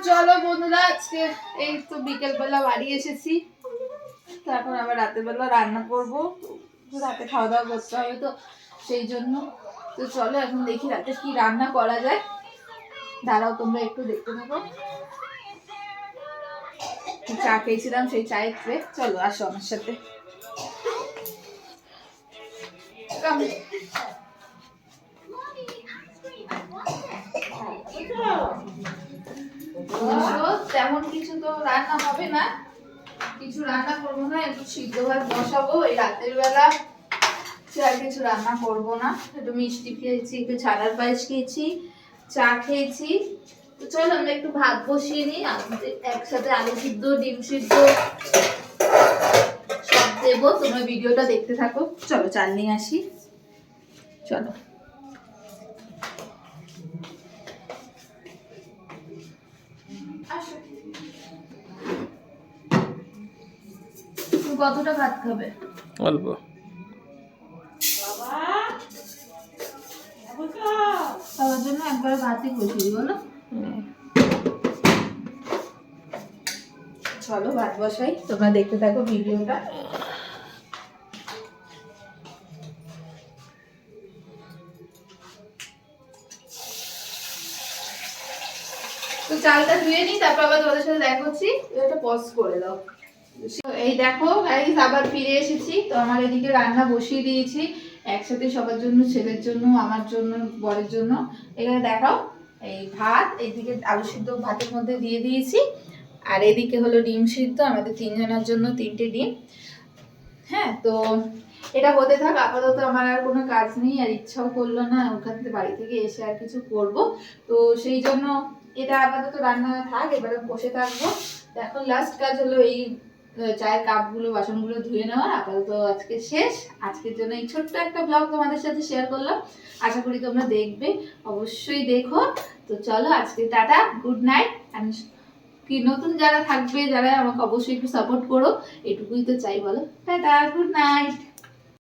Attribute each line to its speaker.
Speaker 1: চলো বন্ধুরা, আজকে এই তো বিকেল বেলা বাড়ি এসেছি, তারপর আবার রাতের বেলা রান্না করবো। রাতে খাওয়া দাওয়া করতে হবে তো সেই জন্য। তো চলো এখন দেখি রাতে কি রান্না করা যায়। দাঁড়াও তোমরা একটু দেখতে থাকো। চা খেয়েছিলাম, সেই চায়ের ট্রে। চলো আসো আমার সাথে। তেমন কিছু তো রান্না হবে না, কিছু রান্না করবো না, একটু সিদ্ধ ভাত বসাবো এই রাতের বেলা। আর কিছু রান্না করবো না। একটু মিষ্টি খেয়েছি, একটু ছানার পায়েস খেয়েছি, চা খেয়েছি। তো চলো আমরা একটু ভাত বসিয়ে নিই, একসাথে আলু সিদ্ধ, ডিম সিদ্ধ সব দেবো। তোমরা ভিডিওটা দেখতে থাকো। চলো চাল নিয়ে আসি, চলো। কতটা ভাত খাবে?
Speaker 2: অল্প।
Speaker 1: খাওয়ার জন্য একবার ভাতই বসিয়ে দিই, বলো। চলো ভাত বসাই, তোমরা দেখতে থাকো ভিডিওটা। তো চালটা ধুয়ে নিই, তারপর আবার তোমাদের সাথে দেখা হচ্ছি। এটা পজ করে দাও। এই দেখো গাইস, আবার ফিরে এসেছি। তো আমার এদিকে রান্না বসিয়ে দিয়েছি একসাথে সবার জন্য, ছেলের জন্য, আমার জন্য, বরের জন্য। এখানে দেখাও, এই ভাত, এইদিকে আলু সিদ্ধ ভাতের মধ্যে দিয়ে দিয়েছি, আর এদিকে হলো ডিম সিদ্ধ, আমাদের তিনজনের জন্য 3টে ডিম। হ্যাঁ, তো এটা হতে থাক। আপাতত আমার আর কোনো কাজ নেই, আর ইচ্ছাও করলো না ওখান থেকে বাড়ি থেকে এসে আর কিছু করব। তো সেই জন্য এটা আপাতত রান্না থাক, এবারে বসে থাকবো। এখন লাস্ট কাজ হলো এই চায়ের কাপগুলো, বাসনগুলো ধুয়ে নেওয়া। আপাতত আজকে শেষ। আজকের জন্য এই ছোট্ট একটা ব্লগ তোমাদের সাথে শেয়ার করলাম। আশা করি তোমরা দেখবে, অবশ্যই দেখো। তো চলো আজকে টাটা, গুড নাইট। আমি কি নতুন যারা থাকবে, যারা আমাকে অবশ্যই একটু সাপোর্ট করো, এটুকুই তো চাই, বলো। Tata, good night.